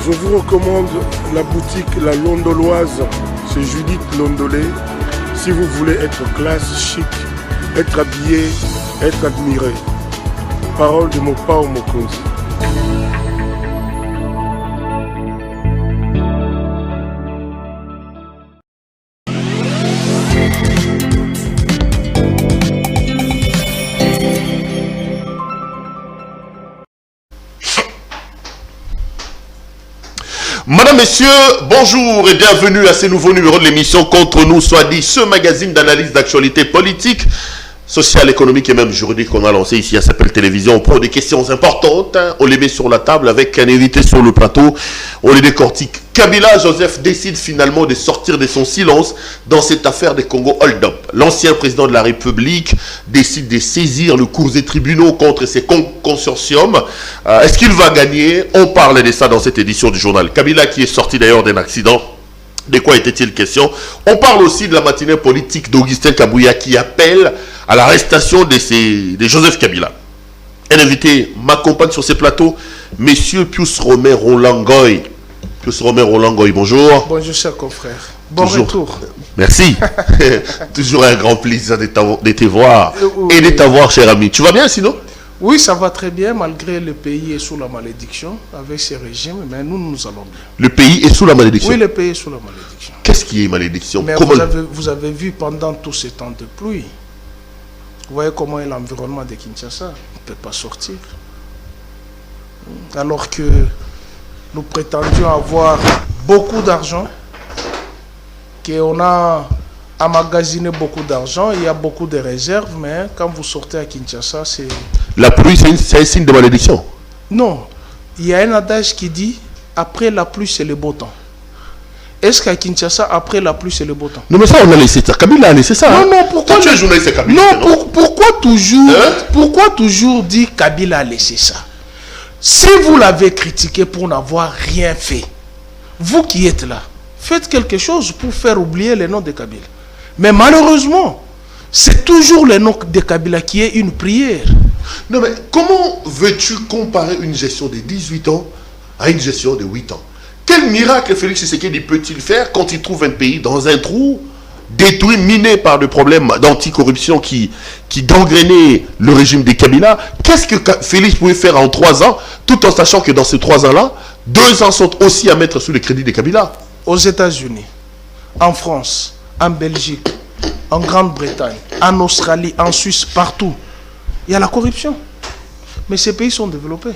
Je vous recommande la boutique La Londoloise, c'est Judith Londolé. Si vous voulez être classe, chic, être habillé, être admiré. Parole de Mopao Mokonzi. Madame, Messieurs, bonjour et bienvenue à ce nouveau numéro de l'émission Contre nous, soit dit, ce magazine d'analyse d'actualité politique, sociale, économique et même juridique qu'on a lancé ici à Sapel Télévision. On prend des questions importantes, on les met sur la table avec un invité sur le plateau, on les décortique. Kabila Joseph décide finalement de sortir de son silence dans cette affaire des Congo Hold-up. L'ancien président de la République décide de saisir le cours des tribunaux contre ses consortiums. Est-ce qu'il va gagner? On parle de ça dans cette édition du journal. Kabila qui est sorti d'ailleurs d'un accident. De quoi était-il question? On parle aussi de la matinée politique d'Augustin Kabouya qui appelle à l'arrestation de Joseph Kabila. Un invité m'accompagne sur ces plateaux, Monsieur Pius Romain Roland-Goy. Pius Romain Roland-Goy, bonjour. Bonjour, cher confrère. Bon Toujours. retour. Merci. Toujours un grand plaisir de te voir et de t'avoir, cher ami. Tu vas bien sinon? Oui, ça va très bien, malgré le pays est sous la malédiction avec ces régimes, mais nous allons bien. Le pays est sous la malédiction? Oui, le pays est sous la malédiction. Qu'est-ce qui est malédiction? Mais comment... vous avez vu pendant tous ces temps de pluie, vous voyez comment est l'environnement de Kinshasa, on ne peut pas sortir. Alors que nous prétendions avoir beaucoup d'argent, qu'on a emmagasiné beaucoup d'argent, il y a beaucoup de réserves, mais quand vous sortez à Kinshasa, c'est... La pluie, c'est un signe de malédiction? Non. Il y a un adage qui dit, après la pluie, c'est le beau temps. Est-ce qu'à Kinshasa, après la pluie, c'est le beau temps? Non, mais ça, on a laissé ça. Kabila a laissé ça. Non, hein? non, pourquoi... Toi, tu es journaliste, Kabila. Non, pourquoi toujours dire Kabila a laissé ça? Si vous l'avez critiqué pour n'avoir rien fait, vous qui êtes là, faites quelque chose pour faire oublier le nom de Kabila. Mais malheureusement, c'est toujours le nom de Kabila qui est une prière. Non, mais comment veux-tu comparer une gestion de 18 ans à une gestion de 8 ans? Quel miracle Félix Tshisekedi peut-il faire quand il trouve un pays dans un trou, détruit, miné par des problèmes d'anticorruption qui gangrénaient le régime des Kabila? Qu'est-ce que Félix pouvait faire en 3 ans, tout en sachant que dans ces 3 ans-là, 2 ans sont aussi à mettre sous le crédit des Kabila? Aux États-Unis, en France, en Belgique, en Grande-Bretagne, en Australie, en Suisse, partout, il y a la corruption. Mais ces pays sont développés.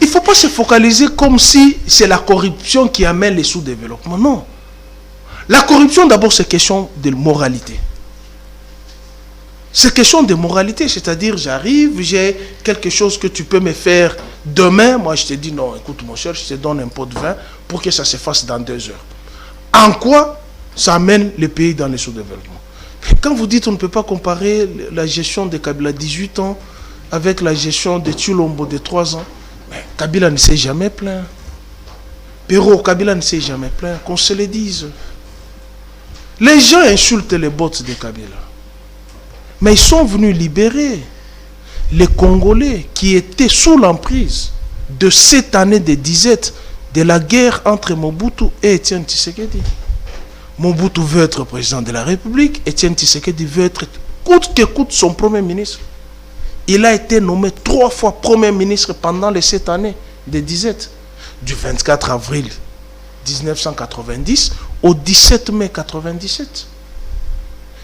Il ne faut pas se focaliser comme si c'est la corruption qui amène les sous-développements. Non. La corruption, d'abord, c'est question de moralité. C'est question de moralité, c'est-à-dire, j'arrive, j'ai quelque chose que tu peux me faire demain. Moi, je te dis, non, écoute, mon cher, je te donne un pot de vin pour que ça se fasse dans 2 heures. En quoi ça amène le pays dans les sous-développements? Quand vous dites on ne peut pas comparer la gestion de Kabila 18 ans avec la gestion de Tshilombo de 3 ans, mais Kabila ne s'est jamais plaint. Pero, Kabila ne s'est jamais plaint, qu'on se le dise. Les gens insultent les bottes de Kabila. Mais ils sont venus libérer les Congolais qui étaient sous l'emprise de cette année de disette de la guerre entre Mobutu et Etienne Tshisekedi. Mobutu veut être président de la République, Etienne Tshisekedi veut être, coûte que coûte, son premier ministre. Il a été nommé 3 fois premier ministre pendant les 7 années de disette, du 24 avril 1990 au 17 mai 1997.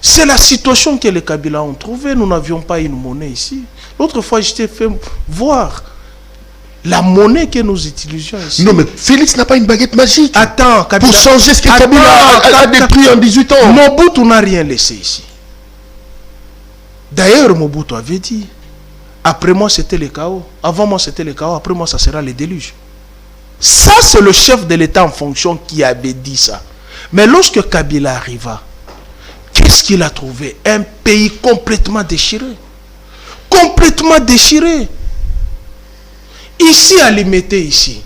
C'est la situation que les Kabila ont trouvée. Nous n'avions pas une monnaie ici. L'autre fois, je t'ai fait voir la monnaie que nous utilisions ici. Non, mais Félix n'a pas une baguette magique. Attends, Kabila, pour changer ce que Kabila a détruit en 18 ans. Mobutu n'a rien laissé ici. D'ailleurs, Mobutu avait dit, après moi c'était le chaos, avant moi c'était le chaos, après moi ça sera le déluge. Ça c'est le chef de l'État en fonction qui avait dit ça. Mais lorsque Kabila arriva, qu'est-ce qu'il a trouvé? Un pays complètement déchiré. Complètement déchiré. Ici, à Limité, ici,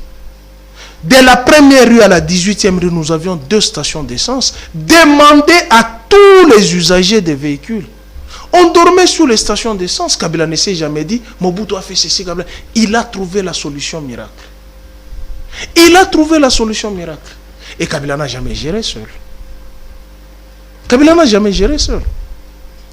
de la première rue à la 18e rue, nous avions 2 stations d'essence. Demandez à tous les usagers des véhicules. On dormait sur les stations d'essence. Kabila ne s'est jamais dit, Mobutu a fait ceci, Kabila. Il a trouvé la solution miracle. Il a trouvé la solution miracle. Et Kabila n'a jamais géré seul. Kabila n'a jamais géré seul.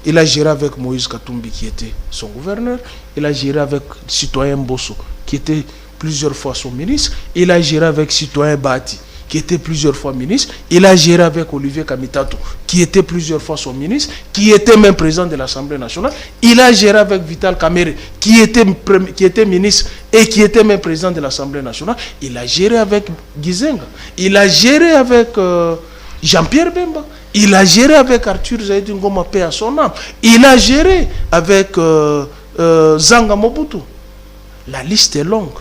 Il a géré avec Moïse Katumbi qui était son gouverneur. Il a géré avec citoyen Bosso qui était plusieurs fois son ministre. Il a géré avec citoyen Bati qui était plusieurs fois ministre. Il a géré avec Olivier Kamitato qui était plusieurs fois son ministre, qui était même président de l'Assemblée nationale. Il a géré avec Vital Kamerhe qui était ministre et qui était même président de l'Assemblée nationale. Il a géré avec Gizenga. Il a géré avec Jean-Pierre Bemba. Il a géré avec Arthur Zaïdi Ngoma, paix à son âme. Il a géré avec Zanga Mobutu. La liste est longue.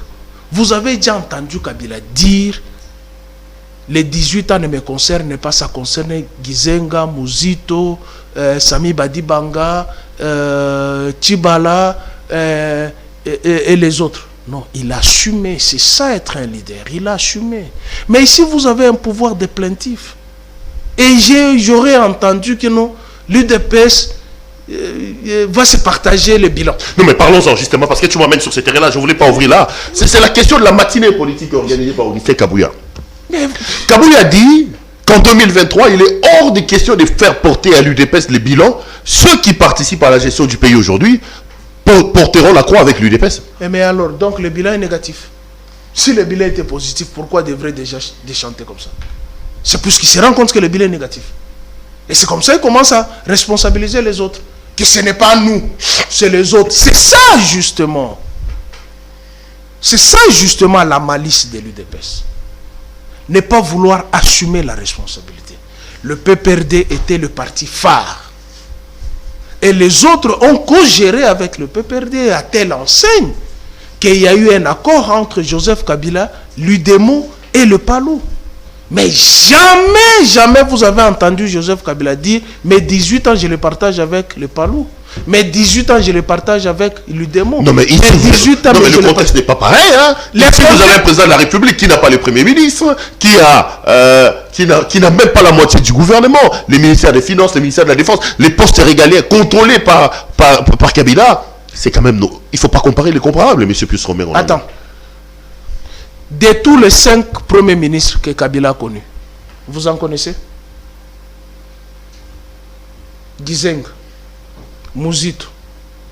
Vous avez déjà entendu Kabila dire les 18 ans ne me concernent pas, ça concerne Gizenga, Muzito, Sami Badibanga, Tibala et les autres. Non, il a assumé. C'est ça être un leader. Il a assumé. Mais ici, vous avez un pouvoir de plaintif. Et j'aurais entendu que non, l'UDPS va se partager le bilan. Non, mais parlons-en justement, parce que tu m'amènes sur ce terrain-là, je ne voulais pas ouvrir là. C'est la question de la matinée politique organisée par Augustin Kabouya. Kabouya a dit qu'en 2023, il est hors de question de faire porter à l'UDPS les bilans. Ceux qui participent à la gestion du pays aujourd'hui porteront la croix avec l'UDPS. Mais alors, donc le bilan est négatif. Si le bilan était positif, pourquoi devrait déjà déchanter comme ça? C'est puisqu'il se rend compte que le bilan est négatif. Et c'est comme ça qu'il commence à responsabiliser les autres. Que ce n'est pas nous, c'est les autres. C'est ça justement. C'est ça justement la malice de l'UDPS. Ne pas vouloir assumer la responsabilité. Le PPRD était le parti phare. Et les autres ont co-géré avec le PPRD à telle enseigne qu'il y a eu un accord entre Joseph Kabila, l'UDEMO et le PALU. Mais jamais vous avez entendu Joseph Kabila dire « Mes 18 ans, je les partage avec le PALU. Mes 18 ans, je les partage avec l'UDEMO. » Non, mais, ici, le contexte n'est pas pareil. Hein? Ici, vous avez un président de la République qui n'a pas le Premier ministre, qui n'a même pas la moitié du gouvernement, les ministères des Finances, les ministères de la Défense, les postes régaliens contrôlés par Kabila. C'est quand même... Il ne faut pas comparer les comparables, M. Pius-Romer. Attends. De tous les 5 premiers ministres que Kabila a connus, vous en connaissez? Gizenga, Muzito,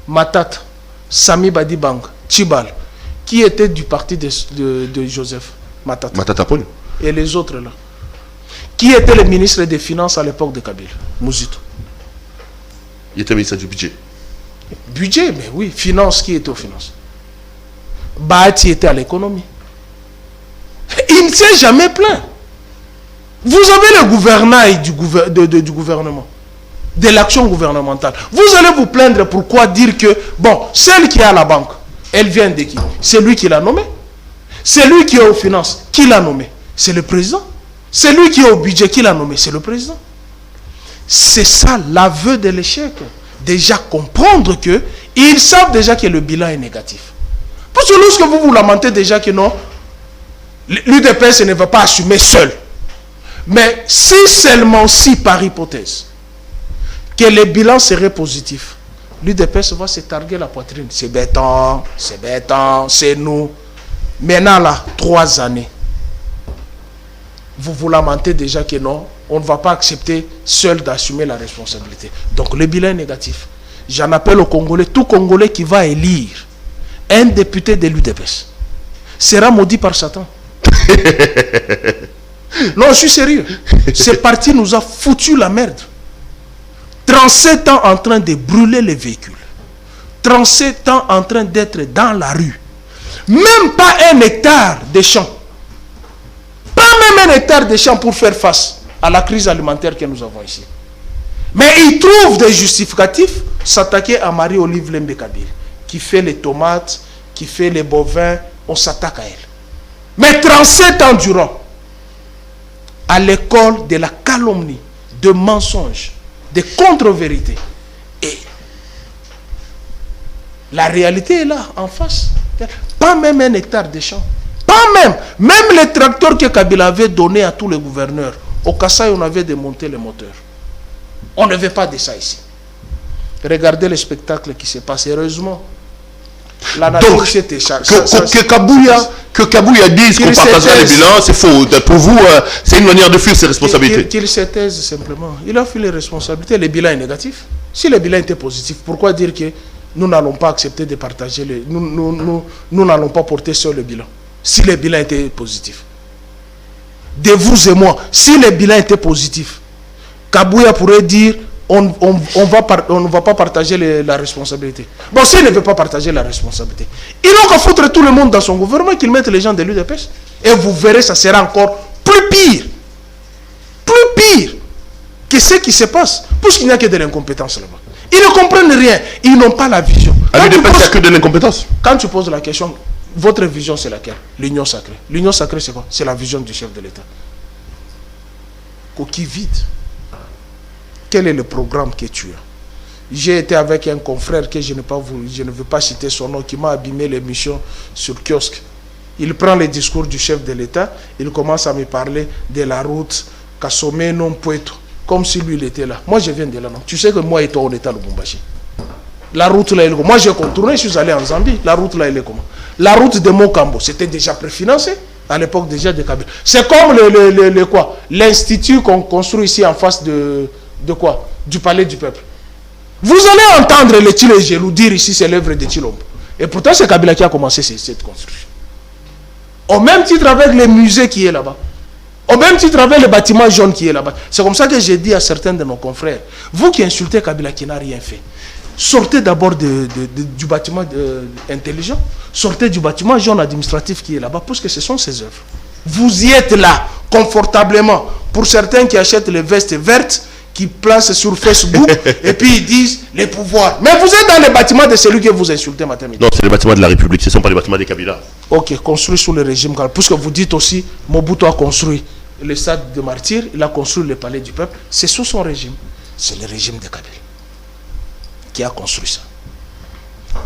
Matata, Sami Badibanga, Tibal, qui était du parti de Joseph Matata. Matata Pony. Et les autres là. Qui était le ministre des Finances à l'époque de Kabila? Muzito. Il était ministre du budget. Budget, mais oui. Finance, qui était aux finances? Bahati était à l'économie. Il ne s'est jamais plaint. Vous avez le gouvernail du gouvernement, de l'action gouvernementale. Vous allez vous plaindre pourquoi dire que, bon, celle qui est à la banque, elle vient de qui? C'est lui qui l'a nommé. C'est lui qui est aux finances, qui l'a nommé? C'est le président. C'est lui qui est au budget, qui l'a nommé? C'est le président. C'est ça l'aveu de l'échec. Déjà comprendre que ils savent déjà que le bilan est négatif. Parce que lorsque vous vous lamentez déjà que non, l'UDPS ne va pas assumer seul. Mais si seulement, si par hypothèse, que le bilan serait positif, l'UDPS va se targuer la poitrine. C'est béton, c'est nous. Maintenant là, 3 années, vous vous lamentez déjà que non, on ne va pas accepter seul d'assumer la responsabilité. Donc le bilan est négatif. J'en appelle aux Congolais, tout Congolais qui va élire un député de l'UDPS sera maudit par Satan. Non, je suis sérieux. Ce parti nous a foutu la merde. 37 ans en train de brûler les véhicules. 37 ans en train d'être dans la rue. Même pas 1 hectare de champs. Pas même 1 hectare de champs pour faire face à la crise alimentaire que nous avons ici. Mais ils trouvent des justificatifs s'attaquer à Marie-Olive Lembe-Kabir, qui fait les tomates, qui fait les bovins. On s'attaque à elle. Mais 37 ans durant, à l'école de la calomnie, de mensonges, de contre-vérités. Et la réalité est là, en face. Pas même 1 hectare de champs. Pas même. Même les tracteurs que Kabila avait donnés à tous les gouverneurs. Au Kassai, on avait démonté les moteurs. On ne veut pas de ça ici. Regardez le spectacle qui se passe. Heureusement La nature, Donc, c'était que Kabouya dise qu'on partagera les bilans, c'est faux. Pour vous, c'est une manière de fuir ses responsabilités. Qu'il se taise simplement. Il a fui les responsabilités. Le bilan est négatif. Si le bilan était positif, pourquoi dire que nous n'allons pas accepter de partager nous n'allons pas porter sur le bilan si le bilan était positif? De vous et moi, si le bilan était positif, Kabouya pourrait dire on ne va pas partager la responsabilité. Bon, s'il ne veut pas partager la responsabilité, il n'a qu'à foutre tout le monde dans son gouvernement, qu'il mette les gens de l'UDPS. Et vous verrez, ça sera encore plus pire que ce qui se passe, puisqu'il n'y a que de l'incompétence là-bas. Ils ne comprennent rien, ils n'ont pas la vision. À l'UDPS, il n'y a que de l'incompétence. Quand tu poses la question, votre vision c'est laquelle? L'union sacrée. L'union sacrée c'est quoi? C'est la vision du chef de l'État. Coquille vide. Quel est le programme que tu as? J'ai été avec un confrère que je ne veux pas citer son nom, qui m'a abîmé l'émission sur kiosque. Il prend les discours du chef de l'État, il commence à me parler de la route Kassomé non Poeto, comme si lui il était là. Moi je viens de là, non? Tu sais que moi et toi on est à Lubumbashi. La route là, elle est comment? Moi j'ai contourné, je suis allé en Zambie. La route là, elle est comment? La route de Mokambo, c'était déjà préfinancé à l'époque déjà de Kabila. C'est comme l'institut qu'on construit ici en face de quoi? Du palais du peuple. Vous allez entendre les Tchilé Gelou dire ici c'est l'œuvre de Tchilombo. Et pourtant c'est Kabila qui a commencé cette construction. Au même titre avec les musées qui est là-bas. Au même titre avec le bâtiment jaune qui est là-bas. C'est comme ça que j'ai dit à certains de nos confrères, vous qui insultez Kabila qui n'a rien fait, sortez d'abord du bâtiment intelligent, sortez du bâtiment jaune administratif qui est là-bas, parce que ce sont ses œuvres. Vous y êtes là, confortablement. Pour certains qui achètent les vestes vertes, qui placent sur Facebook, et puis ils disent les pouvoirs. Mais vous êtes dans les bâtiments de celui que vous insultez matin midi. Non, c'est les bâtiments de la République, ce ne sont pas les bâtiments des Kabila. Ok, construit sous le régime, puisque vous dites aussi, Mobutu a construit le stade de martyrs, il a construit le palais du peuple, c'est sous son régime. C'est le régime de Kabila qui a construit ça.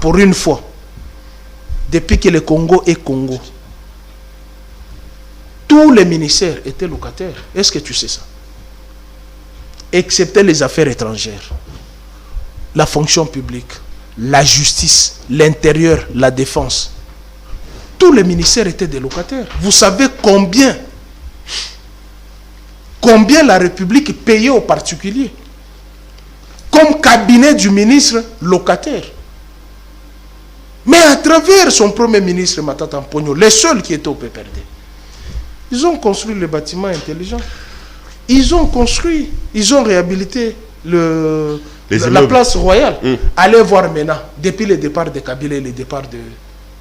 Pour une fois, depuis que le Congo est Congo, tous les ministères étaient locataires. Est-ce que tu sais ça? Excepté les affaires étrangères, la fonction publique, la justice, l'intérieur, la défense. Tous les ministères étaient des locataires. Vous savez combien la République payait aux particuliers comme cabinet du ministre locataire. Mais à travers son premier ministre, Matata Mpogno, les seuls qui étaient au PPRD, ils ont construit les bâtiments intelligents. Ils ont construit, ils ont réhabilité la place royale. Allez voir maintenant, depuis le départ de Kabila et le départ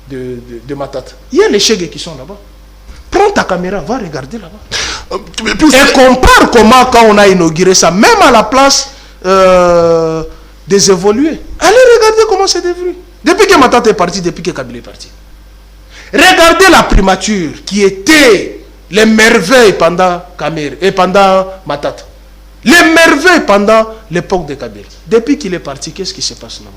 de Matata. Il y a les chèques qui sont là-bas. Prends ta caméra, va regarder là-bas. Et compare comment, quand on a inauguré ça, même à la place des évolués. Allez regarder comment c'est devenu. Depuis que Matata est parti, depuis que Kabila est parti. Regardez la primature qui était les merveilles pendant Kamer et pendant Matata. Les merveilles pendant l'époque de Kabila. Depuis qu'il est parti, qu'est-ce qui se passe là-bas?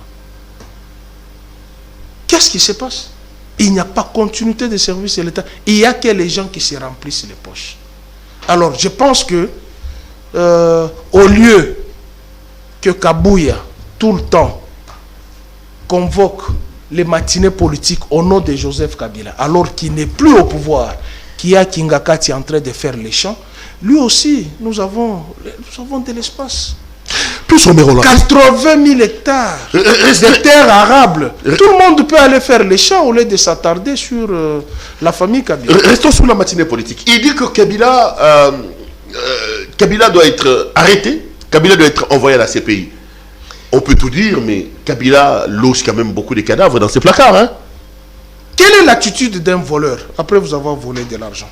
Qu'est-ce qui se passe? Il n'y a pas continuité de service de l'État. Il n'y a que les gens qui se remplissent les poches. Alors, je pense que au lieu que Kabouya, tout le temps, convoque les matinées politiques au nom de Joseph Kabila, alors qu'il n'est plus au pouvoir, qui a Kingakati en train de faire les champs, lui aussi, nous avons de l'espace. 80 000 hectares de terres arables. Tout le monde peut aller faire les champs au lieu de s'attarder sur la famille Kabila. Restons sur la matinée politique. Il dit que Kabila doit être arrêté, Kabila doit être envoyé à la CPI. On peut tout dire, mais Kabila loge quand même beaucoup de cadavres dans ses placards. Hein? Quelle est l'attitude d'un voleur après vous avoir volé de l'argent?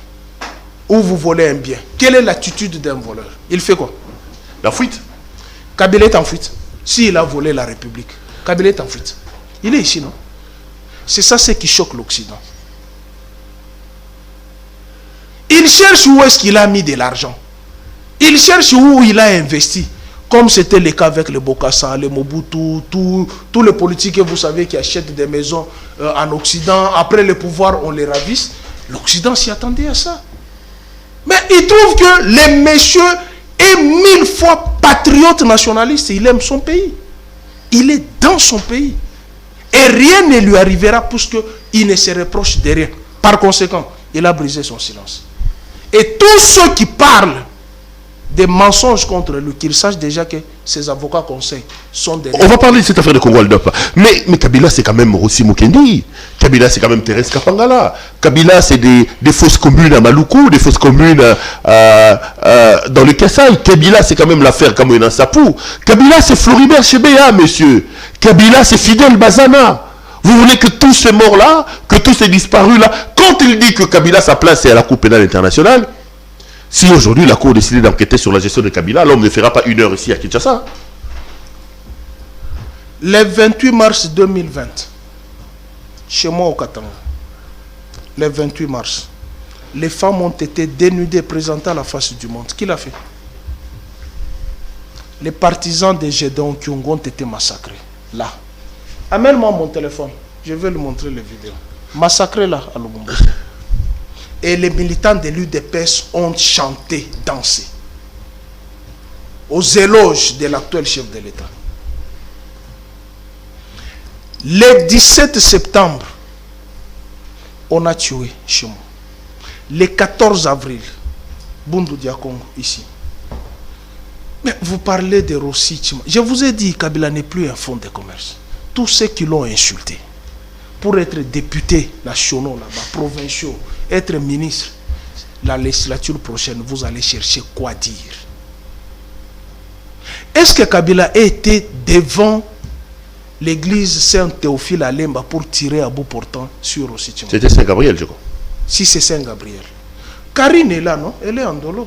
Ou vous volez un bien? Quelle est l'attitude d'un voleur? Il fait quoi? La fuite. Kabila est en fuite. S'il a volé la République, Kabila est en fuite. Il est ici, non? C'est ça ce qui choque l'Occident. Il cherche où est-ce qu'il a mis de l'argent. Il cherche où il a investi. Comme c'était le cas avec les Bokassa, les Mobutu, tous les politiques que vous savez qui achètent des maisons en Occident, après le pouvoir, on les ravisse. L'Occident s'y attendait à ça. Mais il trouve que les messieurs est 1000 fois patriote nationaliste. Il aime son pays. Il est dans son pays. Et rien ne lui arrivera puisqu'il ne se reproche de rien. Par conséquent, il a brisé son silence. Et tous ceux qui parlent des mensonges contre lui, qu'ils sachent déjà que ses avocats conseils sont des... On va parler de cette affaire de Congo-Aldop. Mais Kabila, c'est quand même Rossi Mukendi. Kabila, c'est quand même Thérèse Kapangala. Kabila, c'est des fausses communes à Maluku, des fausses communes dans le Kassai. Kabila, c'est quand même l'affaire Kamouna Sapou. Kabila, c'est Floribert Chebeya, monsieur. Kabila, c'est Fidel Bazana. Vous voulez que tous ces morts-là, que tous ces disparus-là, quand il dit que Kabila, sa place est à la Cour pénale internationale, si aujourd'hui la Cour décide d'enquêter sur la gestion de Kabila, l'homme ne fera pas 1 heure ici à Kinshasa. Le 28 mars 2020, chez moi au Katanga, le 28 mars, les femmes ont été dénudées, présentées à la face du monde. Qui l'a fait? Les partisans des Gédéon Kyungu ont été massacrés. Là. Amène-moi mon téléphone. Je vais lui montrer les vidéos. Massacrés là, à Lubumbashi. Et les militants de l'UDPS ont chanté, dansé aux éloges de l'actuel chef de l'État. Le 17 septembre, on a tué chez moi. Le 14 avril, Bundu Diakongo, ici. Mais vous parlez de Rossi Chima. Je vous ai dit, Kabila n'est plus un fonds de commerce. Tous ceux qui l'ont insulté, pour être députés nationaux là-bas, provinciaux, être ministre, la législature prochaine, vous allez chercher quoi dire. Est-ce que Kabila a été devant l'église Saint-Théophile à Lemba pour tirer à bout portant sur Rossi Chima? C'était Saint-Gabriel, je crois. Si c'est Saint-Gabriel. Karine est là, non? Elle est en dolo.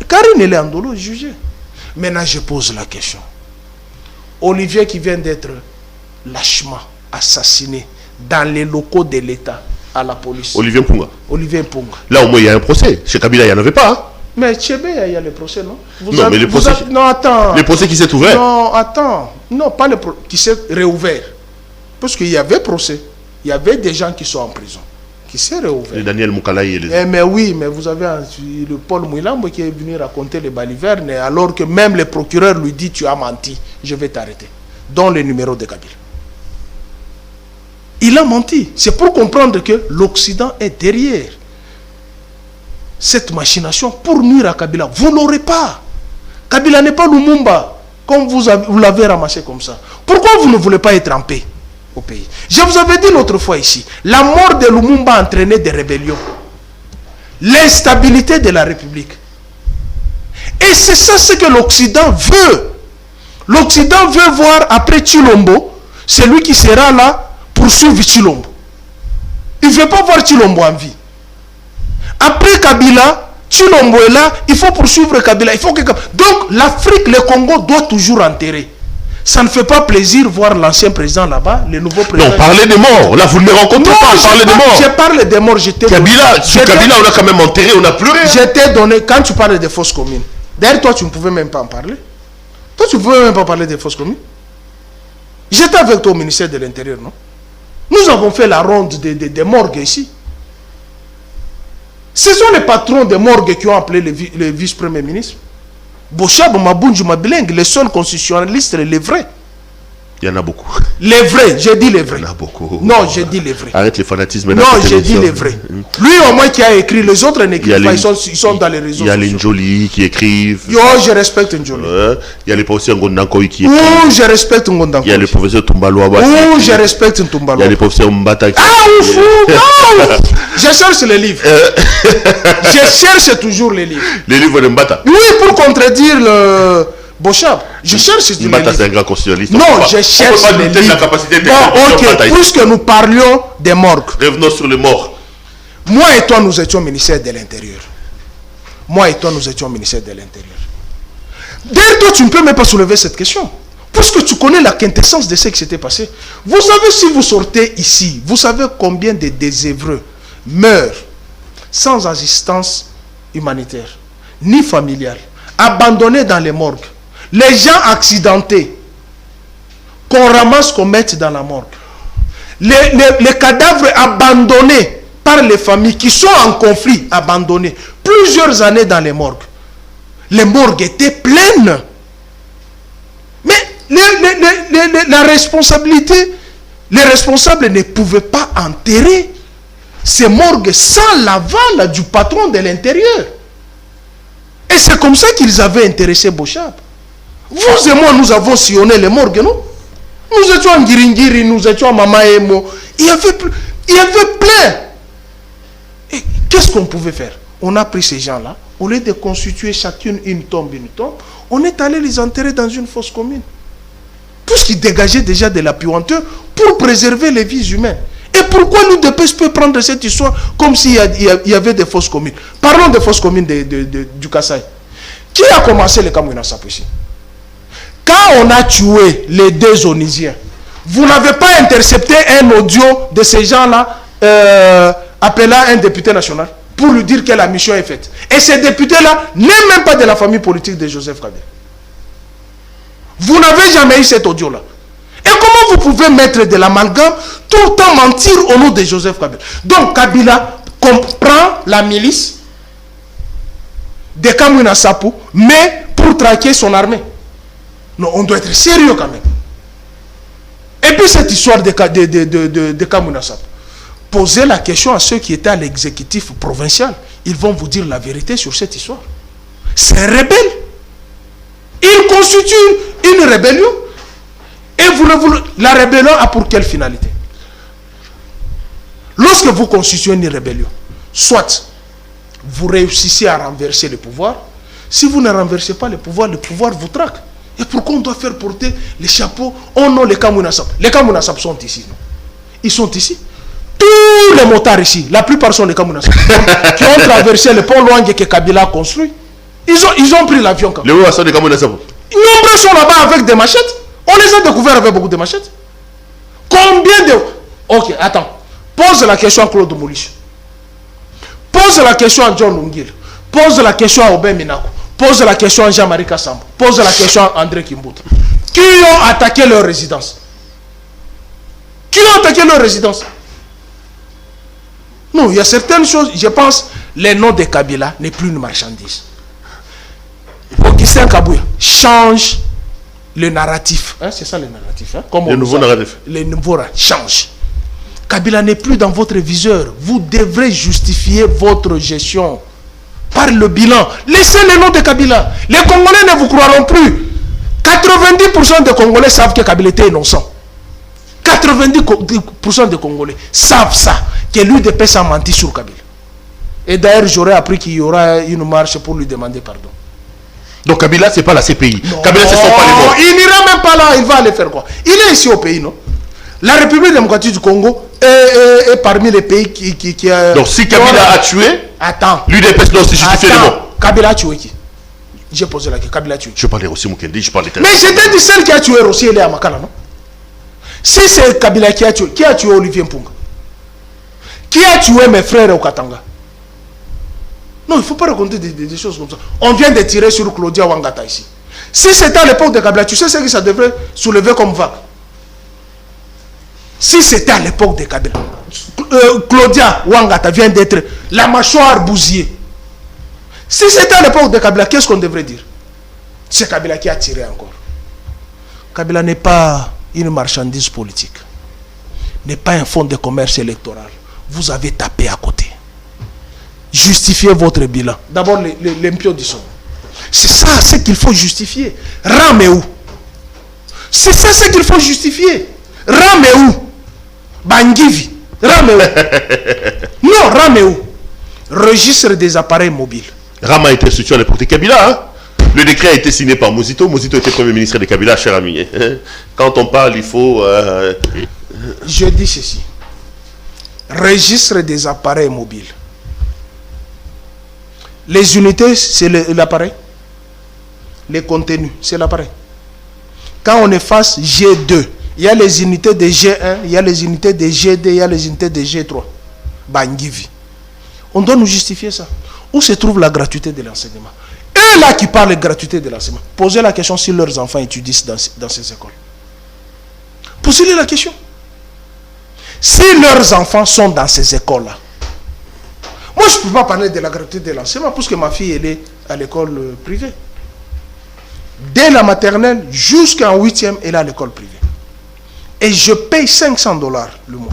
Karine, elle est en dolo, jugée. Maintenant, je pose la question. Olivier qui vient d'être lâchement assassiné dans les locaux de l'État à la police. Olivier Mpunga. Olivier Mpunga. Là, au moins, il y a un procès. Chez Kabila, il n'y en avait pas. Hein? Mais Tchébé, il y a le procès, non? Mais le procès... Non, attends. Le procès qui s'est ouvert. Non, attends. Non, pas le procès qui s'est réouvert. Parce qu'il y avait procès. Il y avait des gens qui sont en prison. Qui s'est réouvert. Et Daniel Moukalaï et les... Mais oui, mais vous avez le Paul Mouilambo qui est venu raconter les balivernes, alors que même le procureur lui dit tu as menti, je vais t'arrêter. Dans le numéro de Kabila. Il a menti. C'est pour comprendre que l'Occident est derrière cette machination pour nuire à Kabila. Vous ne l'aurez pas. Kabila n'est pas Lumumba, comme vous l'avez ramassé comme ça. Pourquoi vous ne voulez pas être en paix au pays? Je vous avais dit l'autre fois ici, la mort de Lumumba a entraîné des rébellions. L'instabilité de la République. Et c'est ça ce que l'Occident veut. L'Occident veut voir après Chilombo, celui qui sera là pour suivre Chilombo. Il ne veut pas voir Chilombo en vie. Après Kabila, Chilombo est là, il faut poursuivre Kabila. Il faut que... Donc l'Afrique, le Congo doit toujours enterrer. Ça ne fait pas plaisir voir l'ancien président là-bas, le nouveau président. Non, parlez des morts. Là, vous ne les rencontrez pas, parlez des morts. Je parle des morts. Kabila, sur Kabila, on a quand même enterré, on a pleuré. Je t'ai donné, quand tu parles des fausses communes, d'ailleurs, toi, tu ne pouvais même pas en parler. Toi, tu ne pouvais même pas parler des fausses communes. J'étais avec toi au ministère de l'Intérieur, non? Nous avons fait la ronde des morgues ici. Ce sont les patrons des morgues qui ont appelé le vice-premier ministre. Bochab, Mabunju, Mabiling, les seuls constitutionnalistes, les vrais. Il y en a beaucoup. Les vrais, j'ai dit les vrais. Il y en a beaucoup. Non, j'ai dit les vrais. Arrête les fanatismes. Non, j'ai dit les vrais. Lui au moins qui a écrit, les autres n'écrivent pas, ils sont dans les réseaux sociaux. Il y a les Njoli qui écrivent. Yo, je respecte Njoli. Il y a les professeurs Ngondankoy qui écrivent. Oh, je respecte Ngondankoy. Il y a le professeur Tumbaloa. Oh, je respecte Tumbaloa. Il y a les professeurs Mbata qui... Ah, ouf, non. Je cherche les livres. Je cherche toujours les livres. Les livres de Mbata. Oui, pour contredire le... Bochab, je cherche du Mbata, c'est un grand constitutionnaliste. Non, je cherche les livres. La capacité de ok, puisque nous parlions des morgues. Revenons sur les morts. Moi et toi, nous étions ministère de l'Intérieur. Moi et toi, nous étions ministère de l'Intérieur. D'ailleurs, toi, tu ne peux même pas soulever cette question. Puisque tu connais la quintessence de ce qui s'était passé. Vous savez, si vous sortez ici, vous savez combien de désœuvreux meurent sans assistance humanitaire, ni familiale, abandonnés dans les morgues. Les gens accidentés, qu'on ramasse, qu'on mette dans la morgue. Les cadavres abandonnés par les familles qui sont en conflit, abandonnés, plusieurs années dans les morgues. Les morgues étaient pleines. Mais la responsabilité les responsables ne pouvaient pas enterrer ces morgues sans l'aval du patron de l'intérieur. Et c'est comme ça qu'ils avaient intéressé Bochab. Vous et moi, nous avons sillonné les morgues, non? Nous étions en Giringiri, nous étions à Mamaemo. Il y avait plein. Et qu'est-ce qu'on pouvait faire? On a pris ces gens-là, au lieu de constituer chacune une tombe, on est allé les enterrer dans une fosse commune. Puisqu'ils dégageaient déjà de la puanteur pour préserver les vies humaines. Et pourquoi l'UDPS peut prendre cette histoire comme s'il y avait des fosses communes? Parlons des fosses communes du Kasaï. Qui a commencé le Kamwina Sapo ici? Quand on a tué les deux Onisiens, vous n'avez pas intercepté un audio de ces gens-là appelant un député national pour lui dire que la mission est faite. Et ces députés-là n'est même pas de la famille politique de Joseph Kabila. Vous n'avez jamais eu cet audio-là. Et comment vous pouvez mettre de l'amalgame tout le temps mentir au nom de Joseph Kabila? Donc Kabila comprend la milice de Kamwina Sapo, mais pour traquer son armée. Non, on doit être sérieux quand même. Et puis cette histoire de Kamwina Sapo, posez la question à ceux qui étaient à l'exécutif provincial. Ils vont vous dire la vérité sur cette histoire. C'est un rebelle. Il constitue une rébellion. Et la rébellion a pour quelle finalité? Lorsque vous constituez une rébellion, soit vous réussissez à renverser le pouvoir. Si vous ne renversez pas le pouvoir vous traque. Et pourquoi on doit faire porter les chapeaux? Oh non, les Kamwina Sapo. Les Kamwina Sapo sont ici. Non? Ils sont ici. Tous les motards ici, la plupart sont les Kamwina Sapo, qui ont traversé le pont Luange que Kabila a construit. Ils ont pris l'avion. Les Ouas sont des Kamwina Sapo. Nombreux sont là-bas avec des machettes. On les a découverts avec beaucoup de machettes. Combien de... Ok, attends. Pose la question à Claude Moulich. Pose la question à John Lungil. Pose la question à Aubin Minako. Pose la question à Jean-Marie Kassambo. Pose la question à André Kimbuta. Qui ont attaqué leur résidence? Qui ont attaqué leur résidence? Non, il y a certaines choses, je pense, les noms de Kabila n'est plus une marchandise. Augustin Kabouya change le narratif. Hein, c'est ça le narratif. Hein? Le nouveau narratif. Le nouveau change. Kabila n'est plus dans votre viseur. Vous devrez justifier votre gestion par le bilan. Laissez le nom de Kabila. Les Congolais ne vous croiront plus. 90% des Congolais savent que Kabila était innocent. 90% des Congolais savent ça, que l'UDPS a menti sur Kabila. Et d'ailleurs, j'aurais appris qu'il y aura une marche pour lui demander pardon. Donc Kabila, c'est pas la CPI. Non, Kabila, ce sont pas les morts. Il n'ira même pas là, il va aller faire quoi? Il est ici au pays, non? La République démocratique du Congo est parmi les pays qui a... Donc si Kabila a tué, attends, l'UDPS doit se justifier les morts. Kabila a tué qui? J'ai posé la question. Kabila a tué. Je parlais aussi Mukendi, je parlais... Mais j'étais dit celle qui a tué Rossi, elle est à Makala, non? Si c'est Kabila qui a tué Olivier Mpunga? Qui a tué mes frères au Katanga? Non, il ne faut pas raconter des choses comme ça. On vient de tirer sur Claudia Wangata ici. Si c'était à l'époque de Kabila, tu sais ce que ça devrait soulever comme vague? Si c'était à l'époque de Kabila, Claudia Wangata vient d'être la mâchoire bousillée. Si c'était à l'époque de Kabila, qu'est-ce qu'on devrait dire? C'est Kabila qui a tiré encore. Kabila n'est pas une marchandise politique. N'est pas un fonds de commerce électoral. Vous avez tapé à côté. Justifiez votre bilan. D'abord, l'impio du son. C'est ça ce qu'il faut justifier. Rameu. C'est ça ce qu'il faut justifier. Rameu. Bangivi. Rameu. Non, Rameu. Registre des appareils mobiles. Rama était situé à l'époque de Kabila. Hein? Le décret a été signé par Mozito. Mozito était premier ministre de Kabila, cher ami. Quand on parle, il faut... Je dis ceci. Registre des appareils mobiles. Les unités, c'est l'appareil. Les contenus, c'est l'appareil. Quand on efface G2, il y a les unités de G1, il y a les unités de G2, il y a les unités de G3. Bangivi. On doit nous justifier ça. Où se trouve la gratuité de l'enseignement? Eux là qui parlent de gratuité de l'enseignement, posez la question si leurs enfants étudient dans ces écoles. Posez-les la question. Si leurs enfants sont dans ces écoles-là, moi je ne peux pas parler de la gratuité de l'enseignement parce que ma fille elle est à l'école privée. Dès la maternelle jusqu'en 8e, elle est à l'école privée. Et je paye 500 $ le mois.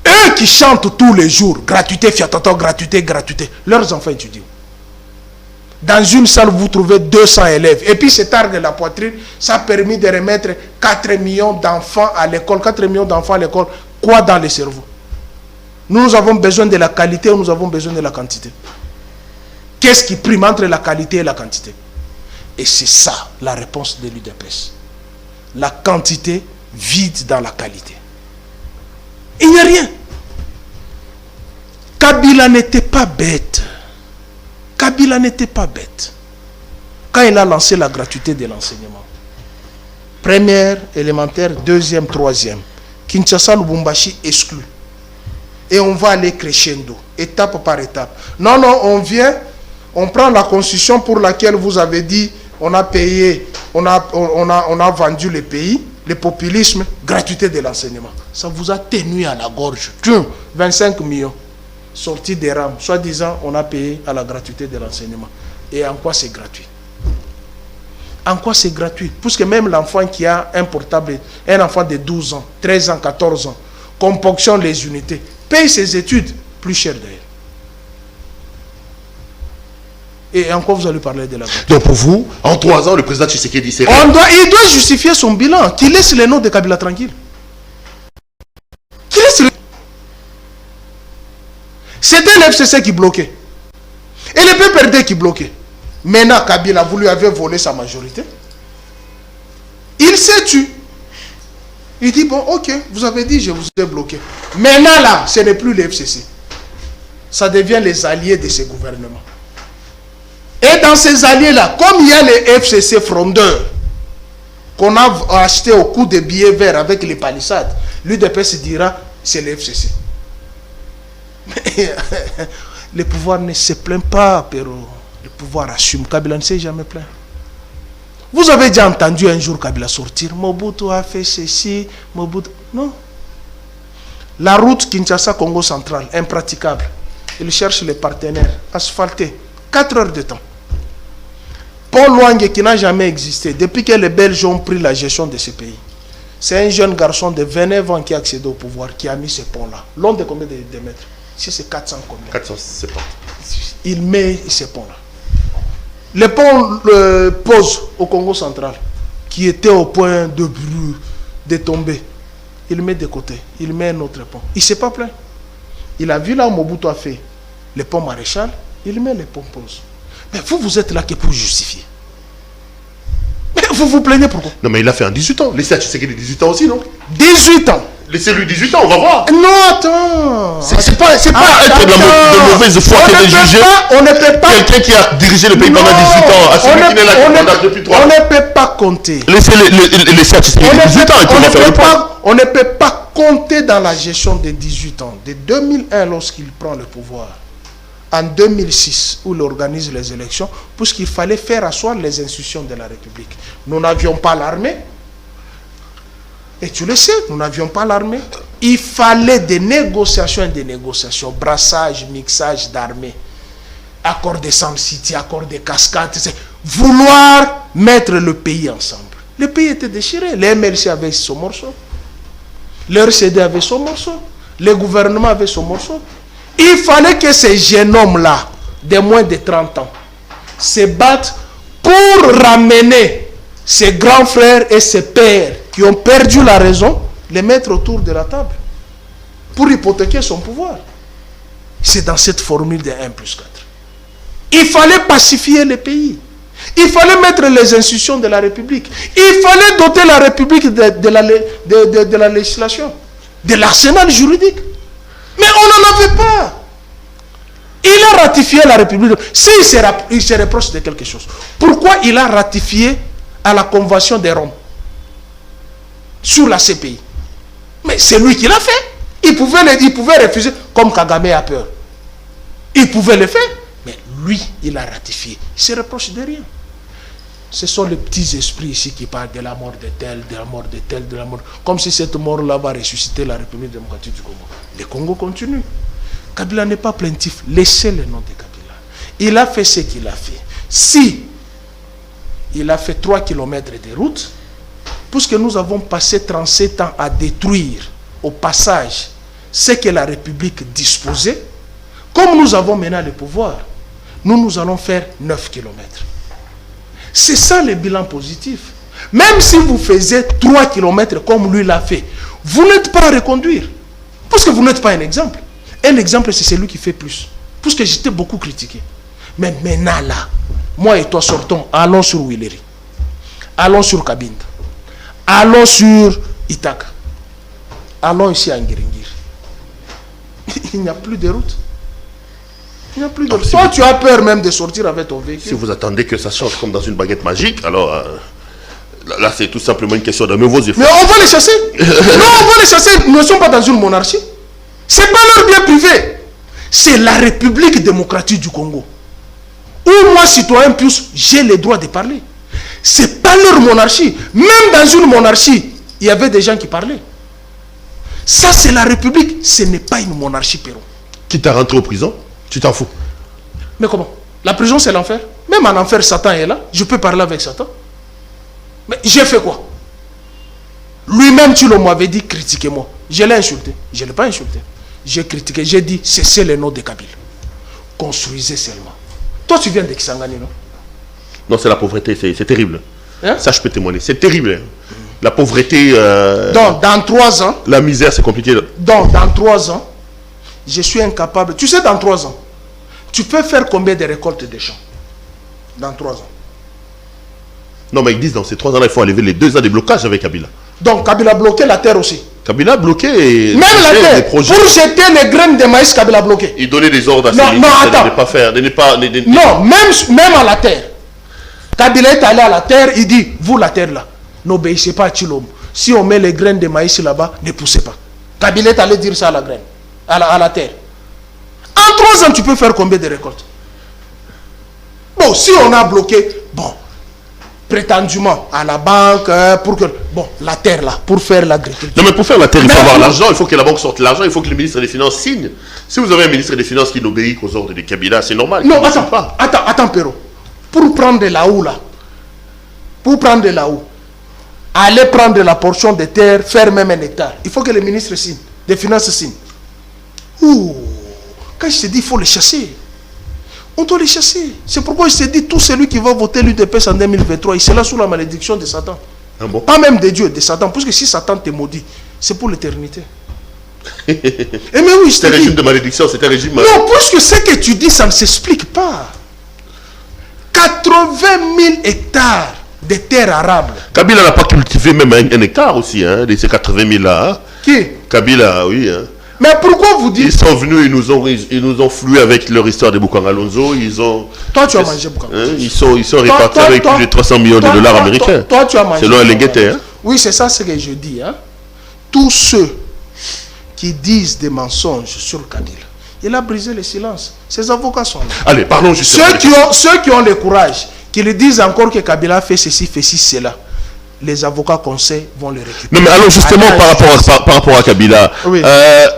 Eux qui chantent tous les jours, gratuité, fiatato, gratuité, gratuité, leurs enfants étudient. Dans une salle, vous trouvez 200 élèves. Et puis, cet arc de la poitrine, ça a permis de remettre 4 millions d'enfants à l'école. 4 millions d'enfants à l'école, quoi dans les cerveaux? Nous avons besoin de la qualité ou nous avons besoin de la quantité? Qu'est-ce qui prime entre la qualité et la quantité? Et c'est ça la réponse de l'UDPS. La quantité vide dans la qualité. Il n'y a rien. Kabila n'était pas bête. Kabila n'était pas bête. Quand il a lancé la gratuité de l'enseignement, première, élémentaire, deuxième, troisième, Kinshasa, Lubumbashi exclu. Et on va aller crescendo, étape par étape. Non, non, on vient, on prend la constitution pour laquelle vous avez dit, on a payé, on a vendu le pays, le populisme, gratuité de l'enseignement. Ça vous a tenu à la gorge. 25 millions sortis des rames. Soi-disant, on a payé à la gratuité de l'enseignement. Et en quoi c'est gratuit? En quoi c'est gratuit? Puisque même l'enfant qui a un portable, un enfant de 12 ans, 13 ans, 14 ans, qu'on ponctionne les unités, paye ses études plus cher d'ailleurs. Et en quoi vous allez parler de la gratuité? Donc pour vous, en 3 ans, le président Tshisekedi s'est... Il doit justifier son bilan, qu'il laisse les noms de Kabila tranquille. Qu'il laisse le... C'était l'FCC qui bloquait. Et le PPRD qui bloquait. Maintenant, Kabila, vous lui avez volé sa majorité. Il s'est tué. Il dit, bon, ok, vous avez dit, je vous ai bloqué. Maintenant, là, ce n'est plus le FCC. Ça devient les alliés de ces gouvernements. Et dans ces alliés-là, comme il y a les FCC frondeurs, qu'on a acheté au coût de billets verts avec les palissades, l'UDPS dira, c'est le FCC. Mais le pouvoir ne se plaint pas, Péro. Le pouvoir assume. Kabila ne s'est jamais plaint. Vous avez déjà entendu un jour Kabila sortir. Mobutu a fait ceci, Mobutu... Non. La route Kinshasa-Congo central, impraticable. Il cherche les partenaires, asphaltés. 4 heures de temps. Paul Lwange qui n'a jamais existé, depuis que les Belges ont pris la gestion de ce pays. C'est un jeune garçon de 29 ans qui a accédé au pouvoir, qui a mis ce pont-là. Long de combien de mètres? Si c'est 400 combien? 470. Il met ce pont-là. Le pont pose au Congo central, qui était au point de tomber. Il met de côté, il met un autre pont. Il ne s'est pas plaint. Il a vu là où Mobutu a fait le pont Maréchal, il met le pont pose. Mais vous êtes là que pour justifier. Mais vous vous plaignez pourquoi? Non, mais il a fait en 18 ans. Laissez à Tshisekedi 18 ans aussi, non? 18 ans. Laissez-lui 18 ans, on va voir. Non, attends. C'est pas être de mauvaise foi que de juger quelqu'un qui a dirigé le pays pendant 18 ans, à celui qui est là depuis 3 ans. On ne peut pas compter. Laissez à Tshisekedi 18 ans et puis on va faire le point. On ne peut pas compter dans la gestion des 18 ans. De 2001, lorsqu'il prend le pouvoir, en 2006, où il organise les élections, puisqu'il fallait faire asseoir les institutions de la République. Nous n'avions pas l'armée. Et tu le sais, nous n'avions pas l'armée. Il fallait des négociations et des négociations. Brassage, mixage d'armée. Accord de Sam City, accord de Cascades. Vouloir mettre le pays ensemble. Le pays était déchiré. Les MLC avaient son morceau. Le RCD avait son morceau. Le gouvernement avait son morceau. Il fallait que ces jeunes hommes-là, de moins de 30 ans, se battent pour ramener ses grands frères et ses pères qui ont perdu la raison, les mettre autour de la table pour hypothéquer son pouvoir. C'est dans cette formule de 1 plus 4. Il fallait pacifier le pays. Il fallait mettre les institutions de la République. Il fallait doter la République de la législation, de l'arsenal juridique. Mais on n'en avait pas. Il a ratifié la République. S'il se reproche de quelque chose, pourquoi il a ratifié à la Convention de Rome sur la CPI? Mais c'est lui qui l'a fait. Il pouvait refuser, comme Kagame a peur. Il pouvait le faire. Mais lui, il a ratifié. Il se reproche de rien. Ce sont les petits esprits ici qui parlent de la mort de tel, de la mort de tel, de la mort. Comme si cette mort-là va ressusciter la République démocratique du Congo. Le Congo continue. Kabila n'est pas plaintif. Laissez le nom de Kabila. Il a fait ce qu'il a fait. Si il a fait 3 km de route, puisque nous avons passé 37 ans à détruire au passage ce que la République disposait, comme nous avons maintenant le pouvoir, nous allons faire 9 km. C'est ça le bilan positif. Même si vous faisiez 3 km comme lui l'a fait, vous n'êtes pas à reconduire. Parce que vous n'êtes pas un exemple. Un exemple, c'est celui qui fait plus. Parce que j'étais beaucoup critiqué. Mais maintenant là, moi et toi sortons, allons sur Willery. Allons sur Kabinda. Allons sur Itaka. Allons ici à Ngiringiri. Il n'y a plus de route. Il n'y a plus de route. Toi, tu as peur même de sortir avec ton véhicule. Si vous attendez que ça change comme dans une baguette magique, alors là, c'est tout simplement une question de vos efforts. Mais on va les chasser. Non, on va les chasser. Nous ne sommes pas dans une monarchie. Ce n'est pas leur bien privé. C'est la République démocratique du Congo. Où moi, citoyen plus, j'ai le droit de parler. Ce n'est pas leur monarchie. Même dans une monarchie, il y avait des gens qui parlaient. Ça, c'est la République. Ce n'est pas une monarchie, Pérou. Qui t'a rentré en prison, tu t'en fous. Mais comment? La prison, c'est l'enfer. Même en enfer, Satan est là. Je peux parler avec Satan. Mais j'ai fait quoi? Lui-même, tu m'avais dit, critiquez-moi. Je l'ai insulté. Je ne l'ai pas insulté. J'ai critiqué. J'ai dit, cessez le nom de Kabila. Construisez seulement. Toi, tu viens de Kisangani, non? Non, c'est la pauvreté. C'est terrible. Hein? Ça, je peux témoigner. C'est terrible. Hein? La pauvreté... Donc, dans 3 ans... La misère, c'est compliqué. Donc, dans 3 ans, je suis incapable... Tu sais, dans 3 ans, tu peux faire combien de récoltes de champs? Dans 3 ans. Non, mais ils disent dans ces 3 ans-là, il faut enlever les 2 ans de blocage avec Kabila. Donc, Kabila a bloqué la terre aussi. Kabila a bloqué... Même la terre. Pour jeter les graines de maïs, Kabila a bloqué. Il donnait des ordres à ses ministres de ne pas faire... Non, même à la terre. Kabila est allé à la terre, il dit, vous la terre là, n'obéissez pas à Chilombo. Si on met les graines de maïs là-bas, ne poussez pas. Kabila est allé dire ça à la graine, à la terre. En 3 ans, tu peux faire combien de récoltes? Bon, si on a bloqué, bon, prétendument à la banque, pour que, bon, la terre là, pour faire l'agriculture. Non, mais pour faire la terre, il faut avoir l'argent, il faut que la banque sorte l'argent, il faut que le ministre des Finances signe. Si vous avez un ministre des Finances qui n'obéit qu'aux ordres de Kabila, c'est normal. Non, attends, Péro. Pour prendre de la houe là, aller prendre la portion de terre, faire même 1 hectare, il faut que le ministre signe, des Finances signe. Ouh, quand je te dis, il faut les chasser. On doit les chasser. C'est pourquoi je te dis, tout celui qui va voter l'UDPS en 2023, il sera sous la malédiction de Satan. Ah bon? Pas même de Dieu, de Satan. Parce que si Satan te maudit, c'est pour l'éternité. Mais oui, c'est un régime de malédiction, c'est un régime... Non, puisque ce que tu dis, ça ne s'explique pas. 80 000 hectares de terres arables. Kabila n'a pas cultivé même 1 hectare aussi, hein, de ces 80 000 là. Hein. Qui? Kabila, oui. Hein. Mais pourquoi vous dites... Ils sont venus, ils nous ont floué avec leur histoire de Boukan Alonso. Ils ont... Toi, tu as mangé Boukan Alonso. Hein, ils sont répartis avec plus de 300 millions de dollars américains. Toi, tu as mangé. Selon Lenguete. Hein. Oui, c'est ça ce que je dis. Hein. Tous ceux qui disent des mensonges sur Kabila, il a brisé le silence. Ses avocats sont là. Allez, parlons justement. Ceux qui ont le courage, qui le disent encore que Kabila fait ceci, cela, les avocats conseils vont le récupérer. Non, mais alors justement, par rapport à Kabila, oui.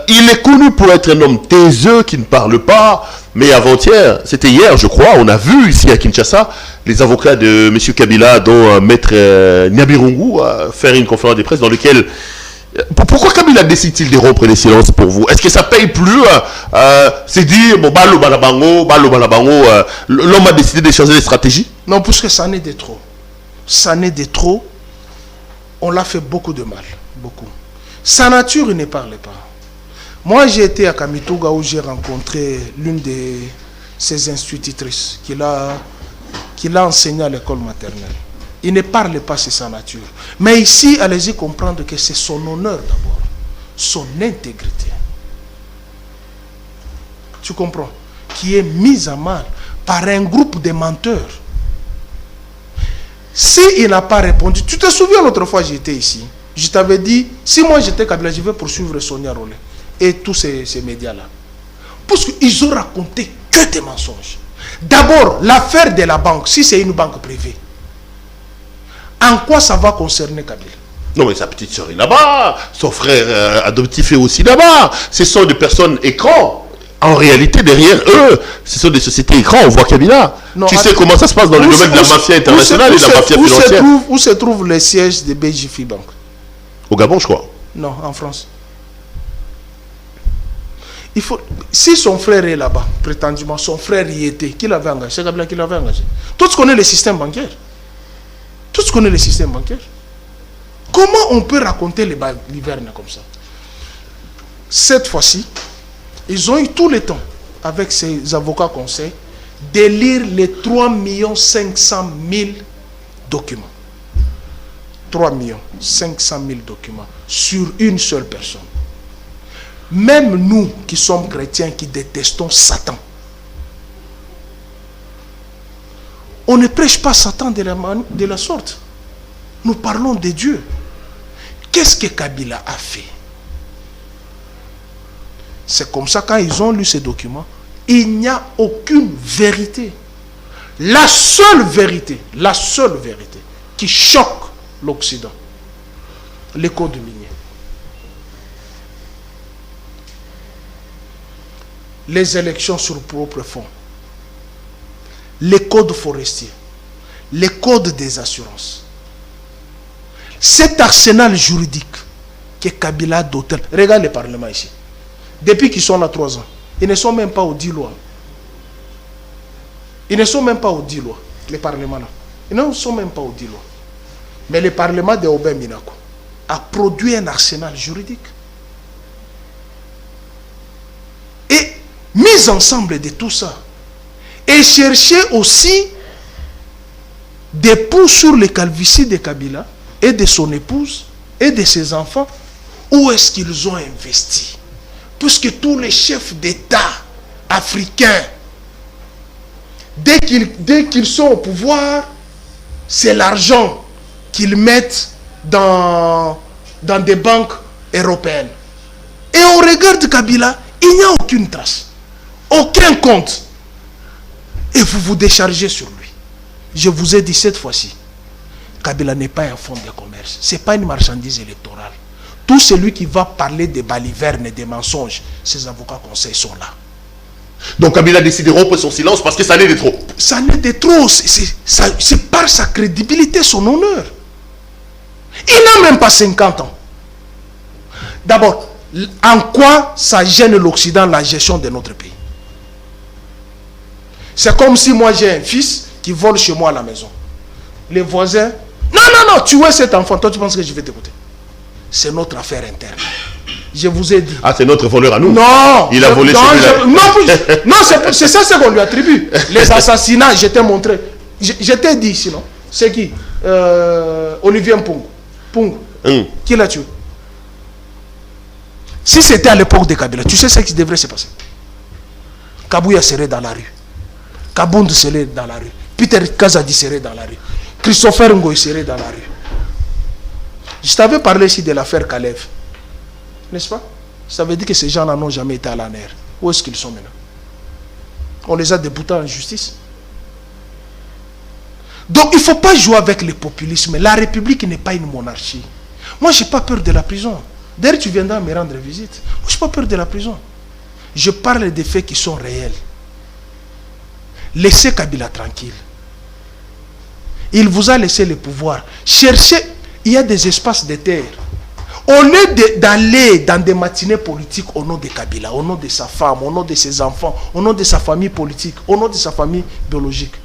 Il est connu pour être un homme taiseux qui ne parle pas, mais avant-hier, c'était hier, je crois, on a vu ici à Kinshasa, les avocats de M. Kabila, dont Maître Nyabirungu, faire une conférence de presse dans laquelle... Pourquoi Kabila décide-t-il de rompre les silences pour vous? Est-ce que ça paye plus? C'est dire, bon, l'homme a décidé de changer de stratégie? Non, parce que ça n'est de trop. Ça n'est de trop. On l'a fait beaucoup de mal. Beaucoup. Sa nature, il ne parle pas. Moi, j'ai été à Kamituga où j'ai rencontré l'une de ses institutrices qu'il a enseigné à l'école maternelle. Il ne parle pas, c'est sa nature. Mais ici, allez-y comprendre que c'est son honneur d'abord. Son intégrité. Tu comprends? Qui est mise à mal par un groupe de menteurs. S'il n'a pas répondu, tu te souviens l'autre fois j'étais ici, je t'avais dit, si moi j'étais Kabila, je vais poursuivre Sonia Rollet et tous ces médias-là. Parce qu'ils ont raconté que des mensonges. D'abord, l'affaire de la banque, si c'est une banque privée, en quoi ça va concerner Kabila? Non, mais sa petite soeur est là-bas, son frère adoptif est aussi là-bas. Ce sont des personnes écrans. En réalité, derrière eux, ce sont des sociétés écrans, on voit Kabila. Non, tu sais comment ça se passe dans le domaine de la mafia internationale et de la mafia financière. Où se trouve le siège de BJFI Bank? Au Gabon, je crois. Non, en France. Il faut, si son frère est là-bas, prétendument, son frère y était, qui l'avait engagé? C'est Kabila qui l'avait engagé. Tous connaissent le système bancaire. Tous connaissent le système bancaire. Comment on peut raconter les balivernes comme ça? Cette fois-ci, ils ont eu tout le temps, avec ces avocats conseils, de lire les 3 500 000 documents. 3 500 000 documents sur une seule personne. Même nous qui sommes chrétiens, qui détestons Satan, on ne prêche pas Satan de la sorte. Nous parlons de Dieu. Qu'est-ce que Kabila a fait? C'est comme ça, quand ils ont lu ces documents, il n'y a aucune vérité. La seule vérité qui choque l'Occident, les codes miniers. Les élections sur propre fonds, les codes forestiers, les codes des assurances. Cet arsenal juridique que Kabila doté. Regarde le Parlement ici. Depuis qu'ils sont là 3 ans, ils ne sont même pas aux 10 lois. Ils ne sont même pas aux 10 lois, les parlements là. Ils ne sont même pas aux 10 lois. Mais le Parlement de Aubin Minako a produit un arsenal juridique. Et mise ensemble de tout ça, et chercher aussi des poux sur les calvities de Kabila et de son épouse et de ses enfants. Où est-ce qu'ils ont investi? Puisque tous les chefs d'État africains, dès qu'ils sont au pouvoir, c'est l'argent qu'ils mettent dans des banques européennes. Et on regarde Kabila, il n'y a aucune trace, aucun compte. Et vous vous déchargez sur lui. Je vous ai dit cette fois-ci, Kabila n'est pas un fonds de commerce. Ce n'est pas une marchandise électorale. Tout celui qui va parler des balivernes et des mensonges, ces avocats conseils sont là. Donc Kabila décide de rompre son silence parce que ça n'est de trop. Ça n'est de trop. C'est par sa crédibilité, son honneur. Il n'a même pas 50 ans. D'abord, en quoi ça gêne l'Occident, la gestion de notre pays? C'est comme si moi j'ai un fils qui vole chez moi à la maison. Les voisins, non, tu es cet enfant, toi tu penses que je vais t'écouter? C'est notre affaire interne. Je vous ai dit. Ah, c'est notre voleur à nous? Non. Il a volé celui-là. Non, c'est ça ce qu'on lui attribue. Les assassinats, je t'ai montré. Je t'ai dit sinon. C'est qui? Olivier Mpungu. Qui l'a tué? Si c'était à l'époque de Kabila, tu sais ce qui devrait se passer? Kabouya serait dans la rue. Kabound serait dans la rue. Peter Kazadi serait dans la rue. Christopher Ngoy serait dans la rue. Je t'avais parlé ici de l'affaire Kalev. N'est-ce pas? Ça veut dire que ces gens-là n'ont jamais été à la nerf. Où est-ce qu'ils sont maintenant? On les a déboutés en justice. Donc il ne faut pas jouer avec le populisme. La République n'est pas une monarchie. Moi, je n'ai pas peur de la prison. D'ailleurs, tu viendras me rendre visite. Moi, je n'ai pas peur de la prison. Je parle des faits qui sont réels. Laissez Kabila tranquille. Il vous a laissé le pouvoir. Cherchez, il y a des espaces de terre. Au lieu d'aller dans des matinées politiques au nom de Kabila, au nom de sa femme, au nom de ses enfants, au nom de sa famille politique, au nom de sa famille biologique,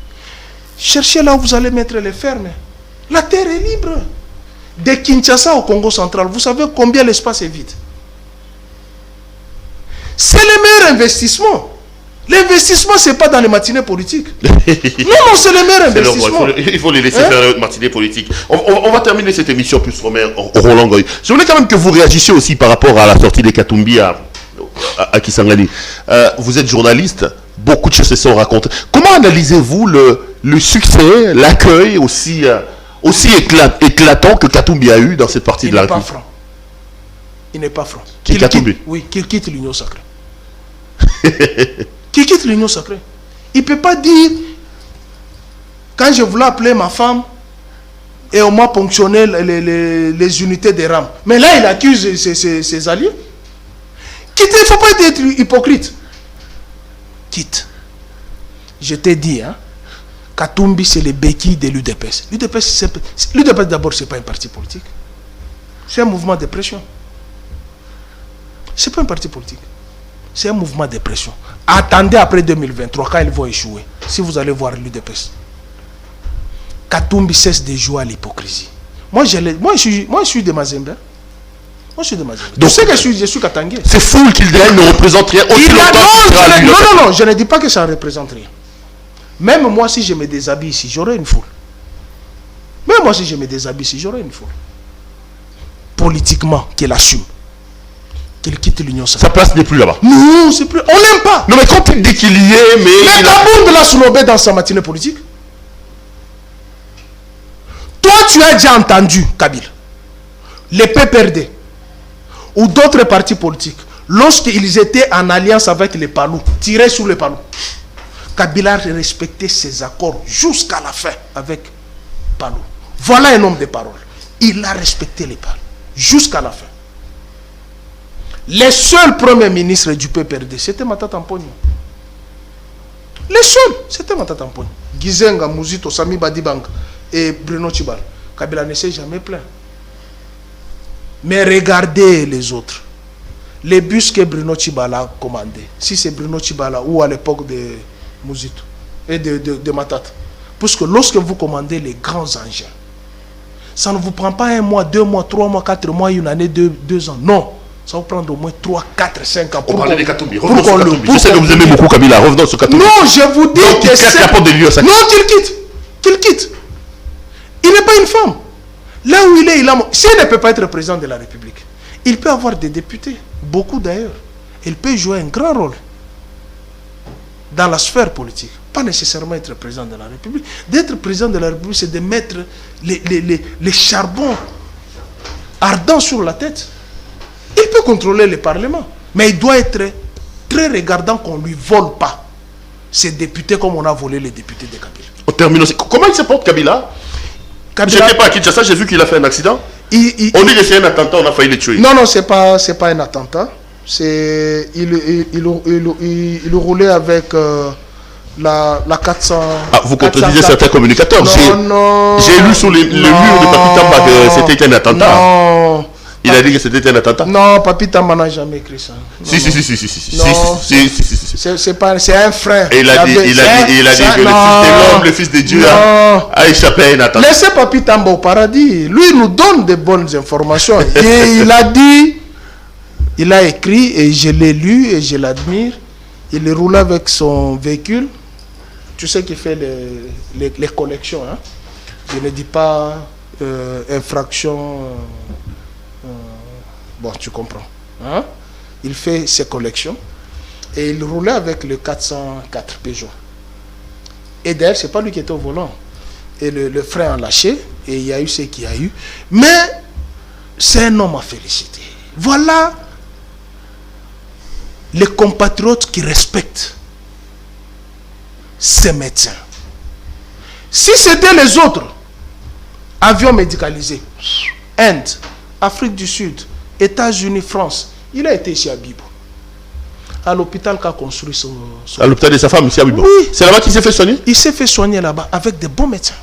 cherchez là où vous allez mettre les fermes. La terre est libre. De Kinshasa au Congo central, vous savez combien l'espace est vide? C'est le meilleur investissement. L'investissement, ce n'est pas dans les matinées politiques. Non, c'est le meilleur investissement. Il faut les laisser faire les matinées politiques. On va terminer cette émission plus Roland Ngoy. Je voulais quand même que vous réagissiez aussi par rapport à la sortie des Katumbi à Kisangani. Vous êtes journaliste, beaucoup de choses se sont racontées. Comment analysez-vous le succès, l'accueil aussi éclatant que Katumbi a eu dans cette partie de la République? Il n'est pas franc. Qui Katumbi? Oui, qu'il quitte l'Union sacrée. Qui quitte l'Union sacrée. Il ne peut pas dire, quand je voulais appeler ma femme, et on m'a ponctionné les unités des rames. Mais là, il accuse ses alliés. Il ne faut pas être hypocrite. quitte. Je t'ai dit, hein, Katumbi, c'est le béquille de l'UDPS. L'UDPS d'abord, ce n'est pas un parti politique. C'est un mouvement de pression. Ce n'est pas un parti politique. C'est un mouvement de pression. Attendez après 2023, quand ils vont échouer. Si vous allez voir l'UDPS. Katumbi cesse de jouer à l'hypocrisie. Moi, je suis de Mazembe. Moi, je suis de Mazembe. Donc, tu sais que je suis Katangé. C'est fou qu'il ne représente rien. Non, je ne dis pas que ça ne représente rien. Même moi, si je me déshabille ici, j'aurai une foule. Même moi, si je me déshabille ici, j'aurai une foule. Politiquement, qu'il assume. Qu'il quitte l'Union sacrée. Sa place n'est plus là-bas. Non, c'est plus. On n'aime pas. Non, mais quand il dit qu'il y est, mais. Mais Kabound l'a soulobé dans sa matinée politique. Toi, tu as déjà entendu, Kabila, les PPRD ou d'autres partis politiques, lorsqu'ils étaient en alliance avec les Palous, tirés sur les Palous, Kabila a respecté ses accords jusqu'à la fin avec Palou. Voilà un homme de parole. Il a respecté les Palous jusqu'à la fin. Les seuls premiers ministres du PPRD, c'était Matata Mponi. Les seuls, c'était Matata Mponi. Gizenga, Mouzito, Sami Badibanga et Bruno Tchibala. Kabila ne s'est jamais plaint. Mais regardez les autres. Les bus que Bruno Tchibala a commandés. Si c'est Bruno Tchibala ou à l'époque de Mouzito et de Matata. Parce que lorsque vous commandez les grands engins, ça ne vous prend pas 1 mois, 2 mois, 3 mois, 4 mois, 1 année, 2 ans. Non. Ça va prendre au moins 3, 4, 5 ans. On parle de Katumbi. Revenons sur Katumbi. Je sais que vous aimez beaucoup Kabila. Revenons sur Katumbi. Non, je vous dis donc, que c'est... Non, qu'il quitte. Qu'il quitte. Il n'est pas une femme. Là où il est, s'il ne peut pas être président de la République, il peut avoir des députés. Beaucoup d'ailleurs. Il peut jouer un grand rôle dans la sphère politique. Pas nécessairement être président de la République. D'être président de la République, c'est de mettre les charbons ardents sur la tête. Il peut contrôler le Parlement, mais il doit être très regardant qu'on ne lui vole pas ses députés comme on a volé les députés de Kabila. On termine aussi. Comment il se porte, Kabila? Je n'étais pas à Kinshasa, j'ai vu qu'il a fait un accident. On dit que c'est un attentat, on a failli le tuer. Non, c'est pas un attentat. Il roulait avec la 400. Ah, vous contredisez certains communicateurs. Non. J'ai lu sur le mur de Papi Tamba que c'était un attentat. Non. Il a dit que c'était un attentat. Non, Papi Tamba n'a jamais écrit ça. Si. C'est un frère. Et il a dit que le fils de l'homme, le fils de Dieu, a échappé à un attentat. Laissez Papi Tamba au paradis. Lui, il nous donne de bonnes informations. Et il a dit, il a écrit, et je l'ai lu, et je l'admire. Il roule avec son véhicule. Tu sais qu'il fait les collections. Hein? Je ne dis pas infraction... bon, tu comprends. Hein? Il fait ses collections et il roulait avec le 404 Peugeot. Et d'ailleurs, ce n'est pas lui qui était au volant. Et le frein a lâché et il y a eu ce qu'il y a eu. Mais c'est un homme à féliciter. Voilà les compatriotes qui respectent ces médecins. Si c'était les autres, avions médicalisés, Inde, Afrique du Sud, États-Unis, France, il a été ici à Bibo. À l'hôpital qu'a construit son... À l'hôpital de sa femme ici à Bibo. Oui. C'est là-bas qu'il s'est fait soigner? Il s'est fait soigner là-bas avec des bons médecins.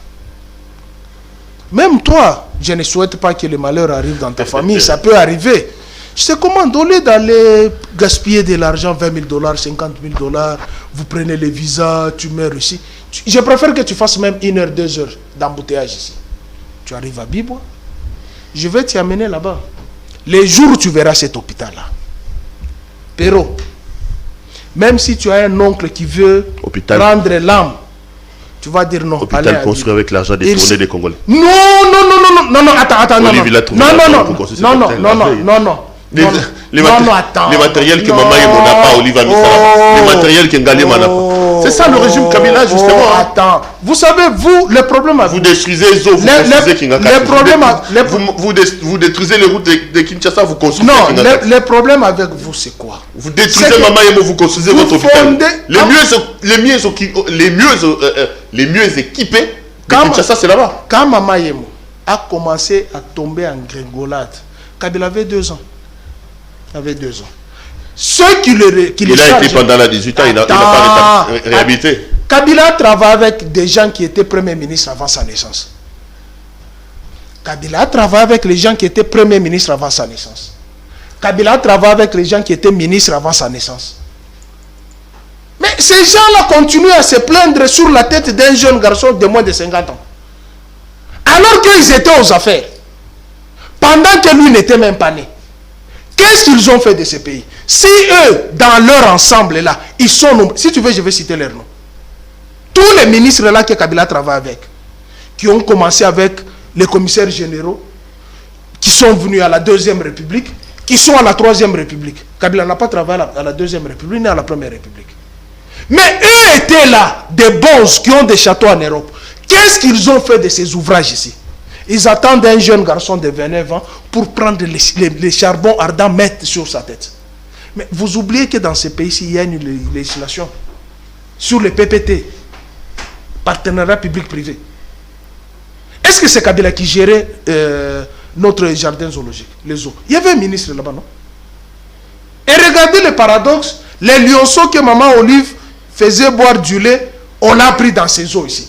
Même toi, je ne souhaite pas que le malheur arrive dans ta famille, ça peut arriver. Je te commande, au lieu d'aller gaspiller de l'argent, 20 000 $, 50 000 $, vous prenez les visas, tu meurs ici. Je préfère que tu fasses même 1 heure, 2 heures d'embouteillage ici. Tu arrives à Bibo, je vais t'y amener là-bas. Les jours où tu verras cet hôpital-là, Pero, même si tu as un oncle qui veut prendre l'âme, tu vas dire non. Hôpital construit avec l'argent détourné des Congolais. Non, attends, les matériels que Maman et mon n'a pas, Olive a mis ça. Les matériels que Ngalé n'a pas. C'est ça le régime Kabila, justement. Attends, vous savez, vous, le problème avec vous détruisez les eaux, vous construisez Kinshasa. Vous détruisez les routes de Kinshasa, vous construisez Kinshasa. Non, le problème avec vous, c'est quoi? Vous détruisez Maman et vous construisez votre hôpital. Les mieux équipés de Kinshasa, c'est là-bas. Quand Maman Yemo a commencé à tomber en gringolade, Kabila avait 2 ans. Ceux qui le Il a été pendant la 18 ans, il n'a pas réhabilité. Kabila travaille avec des gens qui étaient premiers ministres avant sa naissance. Kabila travaille avec les gens qui étaient premiers ministres avant sa naissance. Kabila travaille avec les gens qui étaient ministres avant sa naissance. Mais ces gens-là continuent à se plaindre sur la tête d'un jeune garçon de moins de 50 ans. Alors qu'ils étaient aux affaires. Pendant que lui n'était même pas né. Qu'est-ce qu'ils ont fait de ce pays? Si eux, dans leur ensemble là, ils sont... Si tu veux, je vais citer leurs noms. Tous les ministres là que Kabila travaille avec, qui ont commencé avec les commissaires généraux, qui sont venus à la Deuxième République, qui sont à la Troisième République. Kabila n'a pas travaillé à la Deuxième République, ni à la Première République. Mais eux étaient là, des bons qui ont des châteaux en Europe. Qu'est-ce qu'ils ont fait de ces ouvrages ici? Ils attendent un jeune garçon de 29 ans pour prendre les charbons ardents, mettre sur sa tête. Mais vous oubliez que dans ces pays-ci, il y a une législation sur les PPT, partenariat public-privé. Est-ce que c'est Kabila qui gérait notre jardin zoologique, les eaux? Il y avait un ministre là-bas, non? Et regardez le paradoxe, les lionceaux que Maman Olive faisait boire du lait, on l'a pris dans ces eaux ici.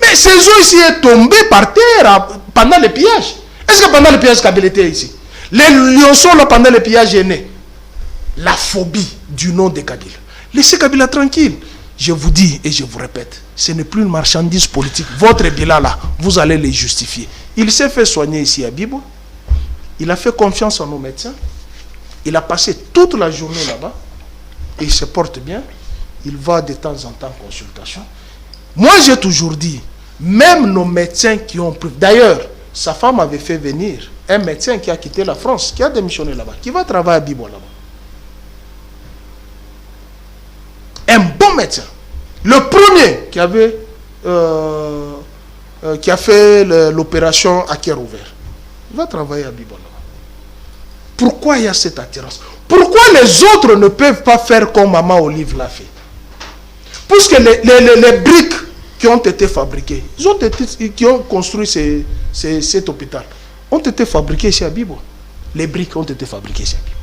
Mais ces eaux ici est tombé par terre pendant le pillage. Est-ce que pendant le pillage, Kabila était ici? Les lionceaux, là, pendant le pillage, est né. La phobie du nom de Kabila. Laissez Kabila tranquille. Je vous dis et je vous répète, ce n'est plus une marchandise politique. Votre bilan là, vous allez les justifier. Il s'est fait soigner ici à Bibo. Il a fait confiance en nos médecins. Il a passé toute la journée là-bas. Et il se porte bien. Il va de temps en temps en consultation. Moi, j'ai toujours dit, même nos médecins qui ont pris... D'ailleurs, sa femme avait fait venir un médecin qui a quitté la France, qui a démissionné là-bas, qui va travailler à Bibo là-bas. Un bon médecin. Le premier qui a fait l'opération à cœur ouvert. Il va travailler à Bibo là-bas. Pourquoi il y a cette attirance? Pourquoi les autres ne peuvent pas faire comme Maman Olive l'a fait? Puisque les briques qui ont été fabriquées, qui ont construit cet hôpital, ont été fabriquées ici à Bibo. Les briques ont été fabriquées ici à Bibo.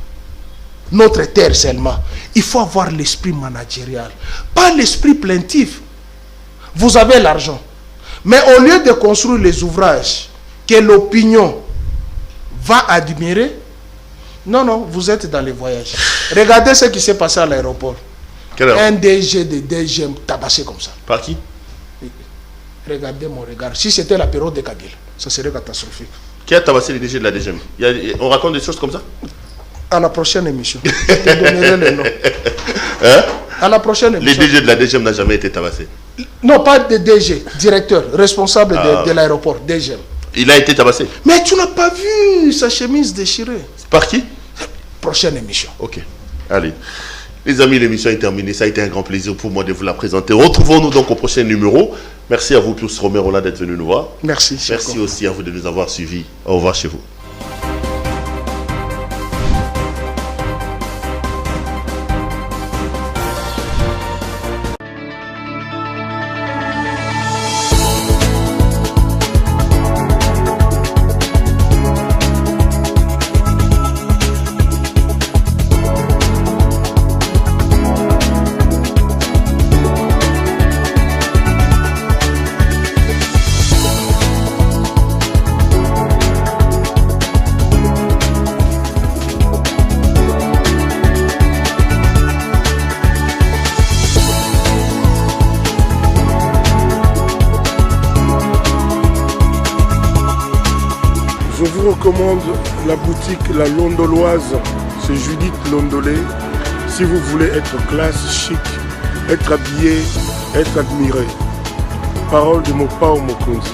Notre terre seulement. Il faut avoir l'esprit managérial, pas l'esprit plaintif. Vous avez l'argent. Mais au lieu de construire les ouvrages que l'opinion va admirer, non, vous êtes dans les voyages. Regardez ce qui s'est passé à l'aéroport. Un DG de DGM tabassé comme ça. Par qui? Regardez mon regard. Si c'était la période de Kabila, ça serait catastrophique. Qui a tabassé les DG de la DGM? On raconte des choses comme ça? À la prochaine émission. Je te donnerai le nom. Hein? À la prochaine émission. Les DG de la DGM n'ont jamais été tabassés? Non, pas de DG, directeur, responsable de l'aéroport, DGM. Il a été tabassé? Mais tu n'as pas vu sa chemise déchirée? Par qui? Prochaine émission. Ok, allez. Les amis, l'émission est terminée. Ça a été un grand plaisir pour moi de vous la présenter. Retrouvons-nous donc au prochain numéro. Merci à vous tous, Romérola, d'être venu nous voir. Merci. Merci aussi à vous de nous avoir suivis. Au revoir chez vous. Je vous recommande la boutique La Londoloise, c'est Judith Londolé. Si vous voulez être classe, chic, être habillé, être admiré. Parole de Mopao Mokonzi.